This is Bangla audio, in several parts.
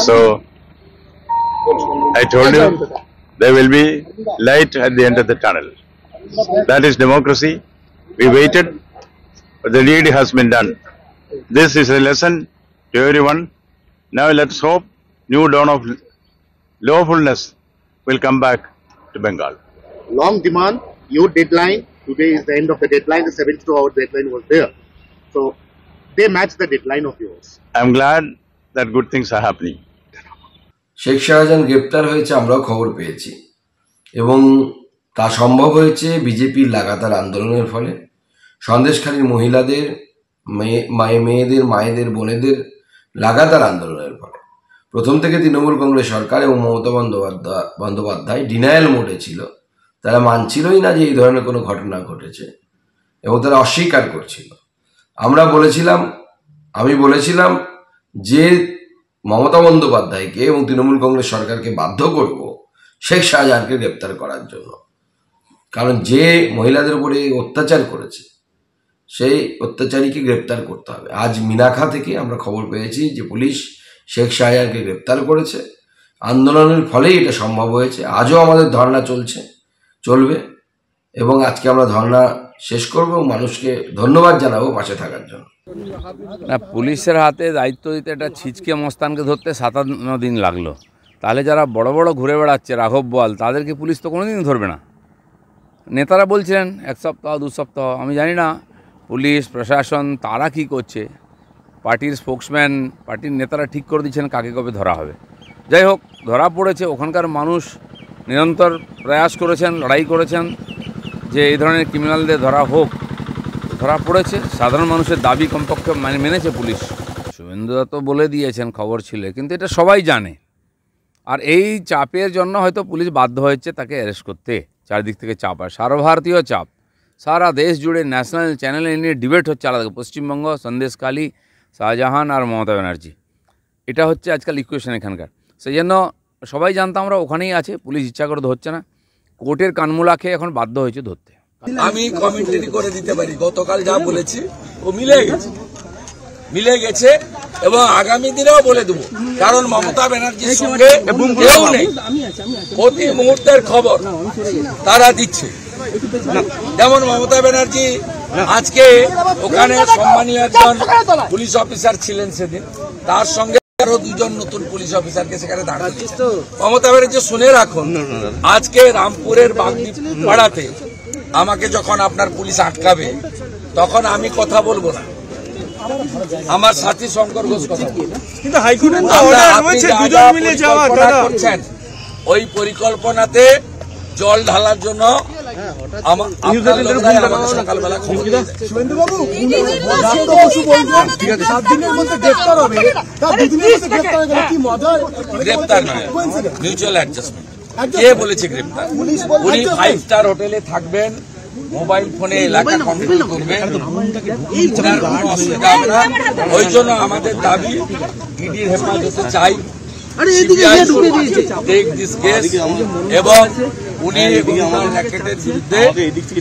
So I told you there will be light at the end of the tunnel. That is democracy. We waited, but the deed has been done. This is a lesson to everyone. Now let's hope new dawn of lawfulness will come back to Bengal. Long demand, your deadline. Today is the end of the deadline. The 72-hour deadline was there. So they match the deadline of yours. I'm glad that good things are happening. Sheikh Shahjahan গ্রেপ্তার হয়েছে আমরাও খবর পেয়েছি এবং তা সম্ভব হয়েছে বিজেপির লাগাতার আন্দোলনের ফলে সন্দেশখালীর মহিলাদের মেয়েদের মায়েদের বোনেদের লাগাতার আন্দোলনের ফলে প্রথম থেকে তৃণমূল কংগ্রেস সরকার এবং মমতা বন্দ্যোপাধ্যায় ডিনায়াল মোডে ছিল তারা মানছিলই না যে এই ধরনের কোনো ঘটনা ঘটেছে এবং তারা অস্বীকার করছিল আমি বলেছিলাম যে মমতা বন্দ্যোপাধ্যায়কে এবং তৃণমূল কংগ্রেস সরকারকে বাধ্য করব শেখ শাহজাহানকে গ্রেপ্তার করার জন্য কারণ যে মহিলাদের উপরে অত্যাচার করেছে সেই অত্যাচারীকে গ্রেপ্তার করতে হবে আজ মিনাখা থেকে আমরা খবর পেয়েছি যে পুলিশ শেখ শাহজাহানকে গ্রেপ্তার করেছে আন্দোলনের ফলেই এটা সম্ভব হয়েছে আজও আমাদের ধর্ণা চলবে এবং আজকে আমরা ধর্ণা শেষ করব মানুষকে ধন্যবাদ জানাবো পাশে থাকার জন্য না পুলিশের হাতে দায়িত্ব দিতে একটা ছিচকে মস্তানকে ধরতে 57 দিন লাগলো তাহলে যারা বড় বড় ঘুরে বেড়াচ্ছে রাঘব বোয়াল তাদেরকে পুলিশ তো কোনোদিন ধরবে না নেতারা বলছিলেন এক সপ্তাহ 2 সপ্তাহ আমি জানি না পুলিশ প্রশাসন তারা কি করছে পার্টির স্পোক্সম্যান পার্টির নেতারা ঠিক করে দিচ্ছেন কাকে কবে ধরা হবে যাই হোক ধরা পড়েছে ওখানকার মানুষ নিরন্তর প্রয়াস করেছেন লড়াই করেছেন যে এই ধরনের ক্রিমিনালদের ধরা হোক ধরা পড়েছে সাধারণ মানুষের দাবি কমপক্ষে মেনেছে পুলিশ শুভেন্দুদা তো বলে দিয়েছেন খবর ছিল কিন্তু এটা সবাই জানে আর এই চাপের জন্য হয়তো পুলিশ বাধ্য হয়েছে তাকে অ্যারেস্ট করতে চারদিক থেকে চাপ আর সর্বভারতীয় চাপ সারা দেশ জুড়ে ন্যাশনাল চ্যানেলে নিয়ে ডিবেট হচ্ছে আলাদা পশ্চিমবঙ্গ সন্দেশখালী শাহজাহান আর মমতা ব্যানার্জি এটা হচ্ছে আজকাল ইকুয়েশন এখানকার সেই জন্য সবাই জানতাম আমরা ওখানেই আছে পুলিশ ইচ্ছা করে ধরছে না কোর্টের কানমূলা খেয়ে এখন বাধ্য হয়েছে ধরতে আমি কমেন্টারি করে দিতে পারি গতকাল যা বলেছি ও মিলে গেছে এবং আগামী দিনেও বলে দেবো কারণ মমতা ব্যানার্জির সঙ্গে কেউ নেই প্রতি মুহূর্তের খবর তারা দিচ্ছে যেমন মমতা ব্যানার্জি আজকে ওখানে সম্মানীয় একজন পুলিশ অফিসার ছিলেন সেদিন তার সঙ্গে আরো 2 জন নতুন পুলিশ অফিসারকে সেখানে দাঁড় করিয়েছে মমতা ব্যানার্জি শুনে রাখুন আজকে রামপুরের বাগদি পাড়াতে আমাকে যখন আপনার পুলিশ আটকাবে তখন আমি কথা বলবো না আমার সাথী শঙ্কর ঘোষ কথা বলবে কিন্তু হাইকোর্টের অর্ডার রয়েছে দুজন মিলে যাওয়ার কথা করছেন ওই পরিকল্পনাতে জল ঢালার জন্য আপনার লোকরাই আমাকে সকালবেলা খবর দিয়েছে শুভেন্দুবাবু ঠিক আছে 7 দিনের মধ্যে গ্রেফতার হবে তার 2 দিনের মধ্যে গ্রেফতার হয়ে গেল কি মজা গ্রেফতার নয় মিউচুয়াল অ্যাডজাস্টমেন্ট কে বলেছে গ্রেফতার উনি 5 স্টার হোটেলে থাকবেন মোবাইল ফোনে এলাকা কন্ট্রোল করবেন ওই জন্য আমাদের দাবি ইডির হেফাজতে চাই এবং উনি র্যাকেটের বিরুদ্ধে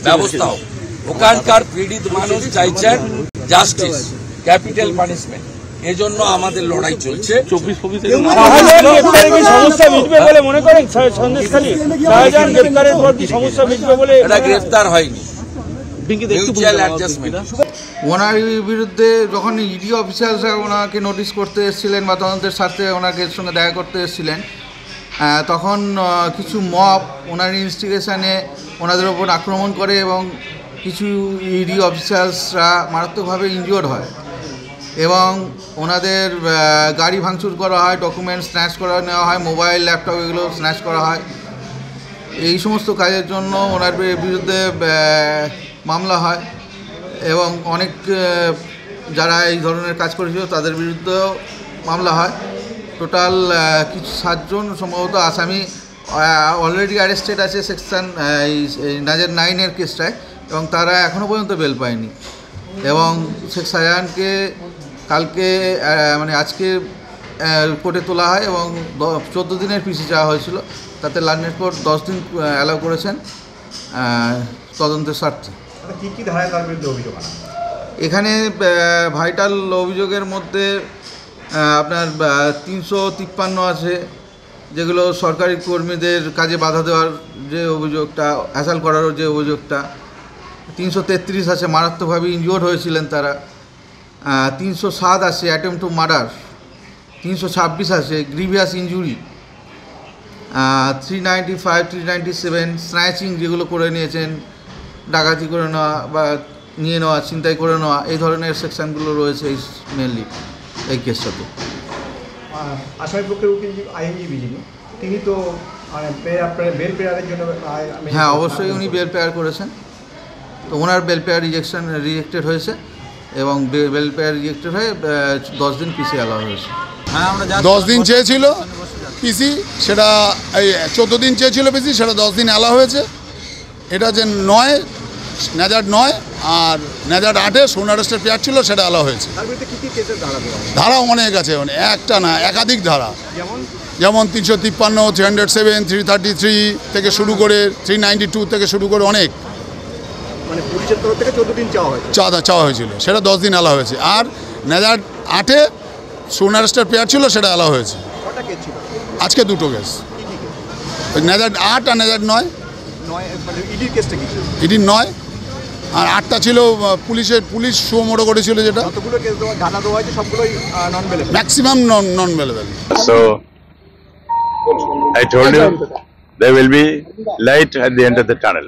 ব্যবস্থা হোক ওখানকার পীড়িত মানুষ চাইছেন জাস্টিস ক্যাপিটাল পানিশমেন্ট এজন্য আমাদের লড়াই চলছে 24 সমস্যা মিটবে বলে মনে করেন সন্দেশখালী শাহজাহান গ্রেফতারের পর কি সমস্যা মিটবে বলে এটা গ্রেফতার হয়নি ওনার বিরুদ্ধে যখন ইডি অফিসার্সরা ওনাকে নোটিশ করতে এসেছিলেন বা তদন্তের স্বার্থে ওনাকে সঙ্গে দেখা করতে এসেছিলেন তখন কিছু মব ওনার ইনভেস্টিগেশনে ওনাদের ওপর আক্রমণ করে এবং কিছু ইডি অফিসার্সরা মারাত্মকভাবে ইনজিওর্ড হয় এবং ওনাদের গাড়ি ভাঙচুর করা হয় ডকুমেন্টস স্ন্যাচ করে নেওয়া হয় মোবাইল ল্যাপটপ এগুলো স্ন্যাচ করা হয় এই সমস্ত কাজের জন্য ওনার বিরুদ্ধে মামলা হয় এবং অনেক যারা এই ধরনের কাজ করেছিল তাদের বিরুদ্ধেও মামলা হয় টোটাল কিছু 7 জন সম্ভবত আসামি অলরেডি অ্যারেস্টেড আছে সেকশন নাজের 9-এর কেসটায় এবং তারা এখনও পর্যন্ত বেল পায়নি এবং শেখ শাহজাহানকে কালকে মানে আজকে কোর্টে তোলা হয় এবং 14 দিনের পিসি চাওয়া হয়েছিল তাতে লার্নের কোর্ট 10 দিন অ্যালাউ করেছেন তদন্তের স্বার্থে কি ধারায় তার বিরুদ্ধে অভিযোগ এখানে ভাইটাল অভিযোগের মধ্যে আপনার 353 আছে, যেগুলো সরকারি কর্মীদের কাজে বাধা দেওয়ার যে অভিযোগটা, হ্যাসাল করার যে অভিযোগটা। 333 আছে, মারাত্মকভাবে ইনজিওর্ড হয়েছিলেন তারা। 307 আছে অ্যাটেম্প টু মার্ডার। 326 আছে গ্রিভিয়াস ইনজুরি। 395, 397 স্ন্যাচিং, যেগুলো করে নিয়েছেন, ডাকাতি করে নেওয়া বা নিয়ে নেওয়া, ছিনতাই করে নেওয়া, এই ধরনের সেকশনগুলো রয়েছে এই মেনলি এই কেসটাতে। আসামির পক্ষের উকিল আইনজীবী যিনি, তিনি তো আপনার বেল পেয়ারের জন্য হ্যাঁ, অবশ্যই উনি বেল পেয়ার করেছেন। তো ওনার বেল পেয়ার রিজেক্টেড হয়েছে এবং বেল পেয়ার রিজেক্টেড হয়ে 10 দিন পিছিয়ে আলা হয়েছে। 10 দিন চেয়েছিল পিসি, সেটা এই 14 দিন চেয়েছিল পিসি, সেটা 10 দিন এলা হয়েছে। এটা যে 9 নেজার 9 আর নেজার 8-এ সোন অ্যারেস্টের পেয়ার ছিল, সেটা এলা হয়েছে। ধারা অনেক আছে, মানে একটা না, একাধিক ধারা, যেমন 353, 307, 333 থেকে শুরু করে 392 থেকে শুরু করে অনেক, মানে পুলিশের তরফ থেকে 14 দিন চাওয়া হয়েছিল, সেটা 10 দিন এলা হয়েছে। আর নেজার 8-এ সোন অ্যারেস্টের পেয়ার ছিল, সেটা এলা হয়েছে। আজকে 2টো কেস, নেজার 8 আর নেজার 9। ইডির 9 আর 8টা ছিল পুলিশ সুমোটো করেছিল, যেটা maximum non bailable. So I told you there will be light at the end of the tunnel.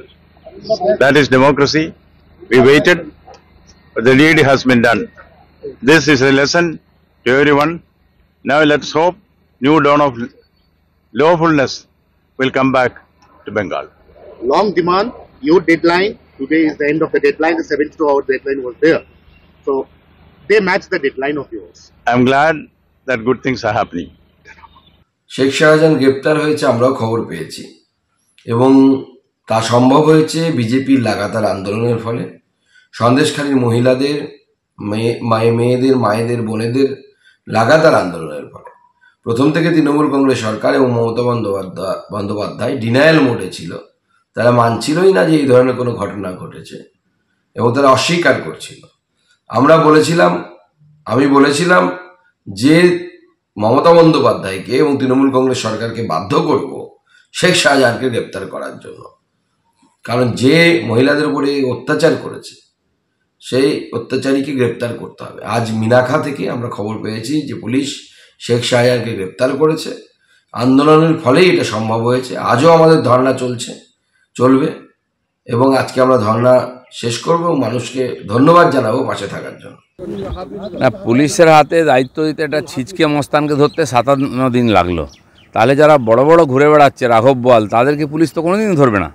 That is democracy. We waited, but the deed has been done. This is a lesson to everyone. Now let's hope new dawn of lawfulness will come back to Bengal. Long demand, your deadline, today is the end of the deadline, the 72-hour deadline was there. So they match the deadline of yours. I'm glad that good things are happening. Sheikh Shahjahan গ্রেপ্তার হয়েছে, আমরাও খবর পেয়েছি, এবং তা সম্ভব হয়েছে বিজেপির লাগাতার আন্দোলনের ফলে, সন্দেশখালীর মহিলাদের, মেয়েদের, মায়েদের, বোনেদের লাগাতার আন্দোলনের ফলে। প্রথম থেকে তৃণমূল কংগ্রেস সরকার এবং মমতা বন্দ্যোপাধ্যায় ডিনায়াল মোডে ছিল, তারা মানছিলই না যে এই ধরনের কোনো ঘটনা ঘটেছে এবং তারা অস্বীকার করছিল। আমি বলেছিলাম যে মমতা বন্দ্যোপাধ্যায়কে এবং তৃণমূল কংগ্রেস সরকারকে বাধ্য করব শেখ শাহজাহানকে গ্রেপ্তার করার জন্য, কারণ যে মহিলাদের উপরে অত্যাচার করেছে সেই অত্যাচারীকে গ্রেপ্তার করতে হবে। আজ মিনাখা থেকে আমরা খবর পেয়েছি যে পুলিশ শেখ শাহজাহানকে গ্রেপ্তার করেছে। আন্দোলনের ফলেই এটা সম্ভব হয়েছে। আজও আমাদের ধর্ণা চলবে এবং আজকে আমরা ধর্ণা শেষ করব, মানুষকে ধন্যবাদ জানাবো পাশে থাকার জন্য। না, পুলিশের হাতে দায়িত্ব দিতে একটা ছিচকে মস্তানকে ধরতে 57 দিন লাগলো, তাহলে যারা বড় বড় ঘুরে বেড়াচ্ছে রাঘব বোয়াল, তাদেরকে পুলিশ তো কোনোদিন ধরবে না।